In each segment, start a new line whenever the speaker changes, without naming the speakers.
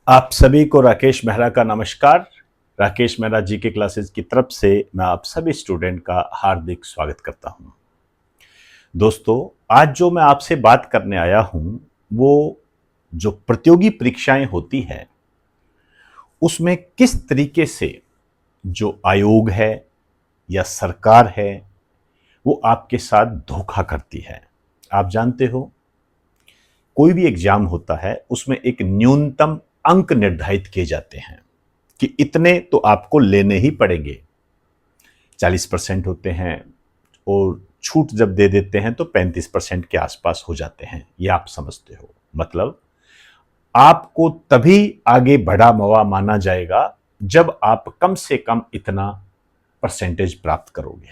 आप सभी को राकेश मेहरा का नमस्कार। राकेश मेहरा जी के क्लासेस की तरफ से मैं आप सभी स्टूडेंट का हार्दिक स्वागत करता हूं। दोस्तों, आज जो मैं आपसे बात करने आया हूं वो जो प्रतियोगी परीक्षाएं होती हैं उसमें किस तरीके से जो आयोग है या सरकार है वो आपके साथ धोखा करती है। आप जानते हो, कोई भी एग्जाम होता है उसमें एक न्यूनतम अंक निर्धारित किए जाते हैं कि इतने तो आपको लेने ही पड़ेंगे। 40% होते हैं और छूट जब दे देते हैं तो 35% के आसपास हो जाते हैं। ये आप समझते हो, मतलब आपको तभी आगे बढ़ा हुआ माना जाएगा जब आप कम से कम इतना परसेंटेज प्राप्त करोगे।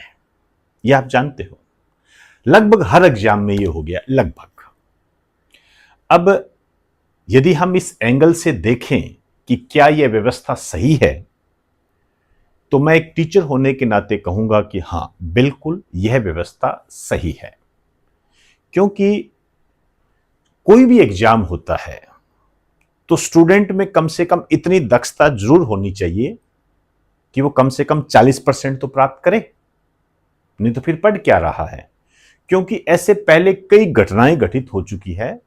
ये आप जानते हो, लगभग हर एग्जाम में ये हो गया लगभग। अब यदि हम इस एंगल से देखें कि क्या यह व्यवस्था सही है, तो मैं एक टीचर होने के नाते कहूंगा कि हां, बिल्कुल यह व्यवस्था सही है। क्योंकि कोई भी एग्जाम होता है तो स्टूडेंट में कम से कम इतनी दक्षता जरूर होनी चाहिए कि वो कम से कम 40% तो प्राप्त करे, नहीं तो फिर पढ़ क्या रहा है। क्योंकि ऐसे पहले कई घटनाएं घटित हो चुकी है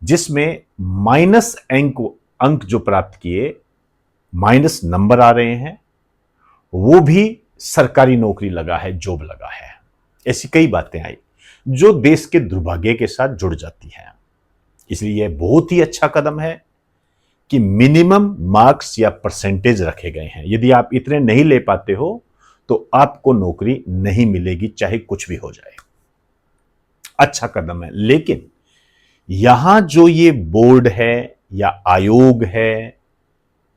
जिसमें माइनस अंक जो प्राप्त किए, माइनस नंबर आ रहे हैं, वो भी सरकारी नौकरी लगा है, जॉब लगा है। ऐसी कई बातें आई जो देश के दुर्भाग्य के साथ जुड़ जाती हैं। इसलिए यह बहुत ही अच्छा कदम है कि मिनिमम मार्क्स या परसेंटेज रखे गए हैं। यदि आप इतने नहीं ले पाते हो तो आपको नौकरी नहीं मिलेगी, चाहे कुछ भी हो जाए। अच्छा कदम है। लेकिन यहां जो ये बोर्ड है या आयोग है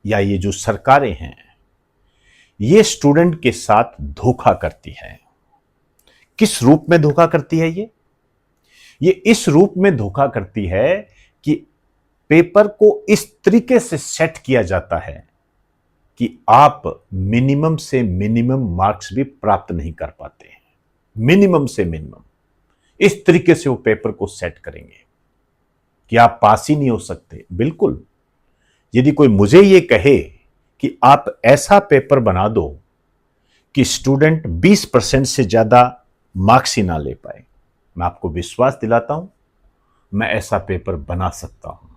या ये जो सरकारें हैं, ये स्टूडेंट के साथ धोखा करती है। किस रूप में धोखा करती है? ये इस रूप में धोखा करती है कि पेपर को इस तरीके से सेट किया जाता है कि आप मिनिमम से मिनिमम मार्क्स भी प्राप्त नहीं कर पाते हैं। मिनिमम से मिनिमम इस तरीके से वो पेपर को सेट करेंगे कि आप पास ही नहीं हो सकते। बिल्कुल, यदि कोई मुझे ये कहे कि आप ऐसा पेपर बना दो कि स्टूडेंट 20% से ज्यादा मार्क्स ही ना ले पाए, मैं आपको विश्वास दिलाता हूं, मैं ऐसा पेपर बना सकता हूं।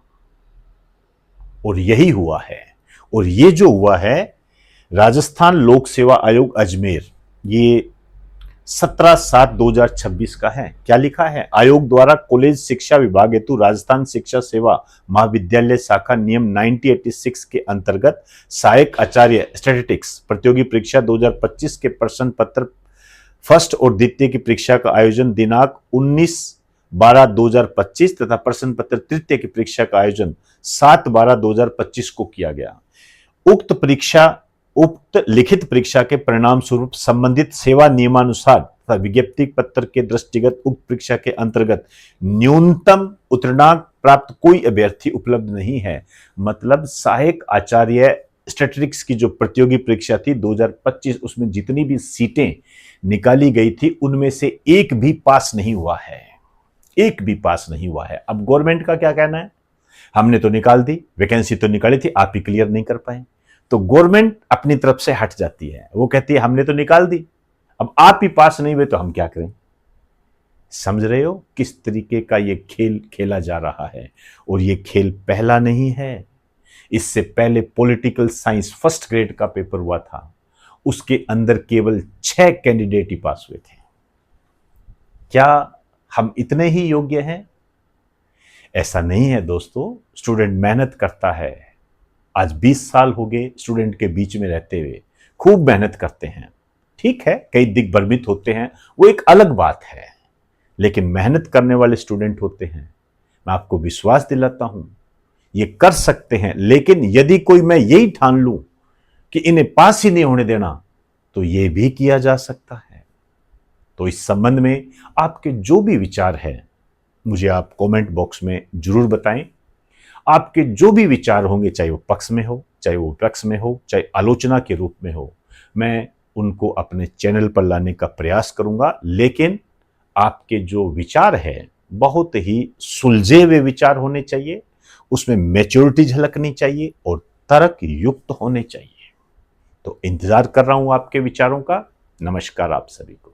और यही हुआ है। और ये जो हुआ है, राजस्थान लोक सेवा आयोग अजमेर, ये 17/7/2026 का है। क्या लिखा है? आयोग द्वारा कॉलेज शिक्षा विभाग हेतु राजस्थान शिक्षा सेवा महाविद्यालय शाखा नियम 1986 के अंतर्गत सहायक आचार्य स्टैटिस्टिक्स प्रतियोगी परीक्षा 2025 के प्रश्न पत्र फर्स्ट और द्वितीय की परीक्षा का आयोजन दिनांक 19/12/2025 तथा प्रश्न पत्र तृतीय की परीक्षा का आयोजन 7/12/2025 को किया गया। उक्त लिखित परीक्षा के परिणाम स्वरूप संबंधित सेवा नियमानुसार तथा विज्ञप्ति पत्र के दृष्टिगत उक्त परीक्षा के अंतर्गत न्यूनतम उत्तीर्णांक प्राप्त कोई अभ्यर्थी उपलब्ध नहीं है। मतलब सहायक आचार्य स्टैटिस्टिक्स की जो प्रतियोगी परीक्षा थी 2025, उसमें जितनी भी सीटें निकाली गई थी उनमें से एक भी पास नहीं हुआ है। एक भी पास नहीं हुआ है। अब गवर्नमेंट का क्या कहना है? हमने तो निकाल दी, वैकेंसी तो निकाली थी, आप ही क्लियर नहीं कर पाए। तो गवर्नमेंट अपनी तरफ से हट जाती है, वो कहती है हमने तो निकाल दी, अब आप ही पास नहीं हुए तो हम क्या करें। समझ रहे हो किस तरीके का ये खेल खेला जा रहा है? और ये खेल पहला नहीं है। इससे पहले पॉलिटिकल साइंस फर्स्ट ग्रेड का पेपर हुआ था, उसके अंदर केवल 6 कैंडिडेट ही पास हुए थे। क्या हम इतने ही योग्य हैं? ऐसा नहीं है दोस्तों। स्टूडेंट मेहनत करता है। आज 20 साल हो गए स्टूडेंट के बीच में रहते हुए, खूब मेहनत करते हैं। ठीक है, कई दिग्भ्रमित होते हैं, वो एक अलग बात है, लेकिन मेहनत करने वाले स्टूडेंट होते हैं। मैं आपको विश्वास दिलाता हूं, ये कर सकते हैं। लेकिन यदि कोई मैं यही ठान लूं कि इन्हें पास ही नहीं होने देना, तो यह भी किया जा सकता है। तो इस संबंध में आपके जो भी विचार हैं, मुझे आप कमेंट बॉक्स में जरूर बताएं। आपके जो भी विचार होंगे, चाहे वो पक्ष में हो, चाहे वो विपक्ष में हो, चाहे आलोचना के रूप में हो, मैं उनको अपने चैनल पर लाने का प्रयास करूंगा। लेकिन आपके जो विचार है बहुत ही सुलझे हुए विचार होने चाहिए उसमें मैच्योरिटी झलकनी चाहिए और तर्क युक्त होने चाहिए। तो इंतजार कर रहा हूं आपके विचारों का। नमस्कार आप सभी को।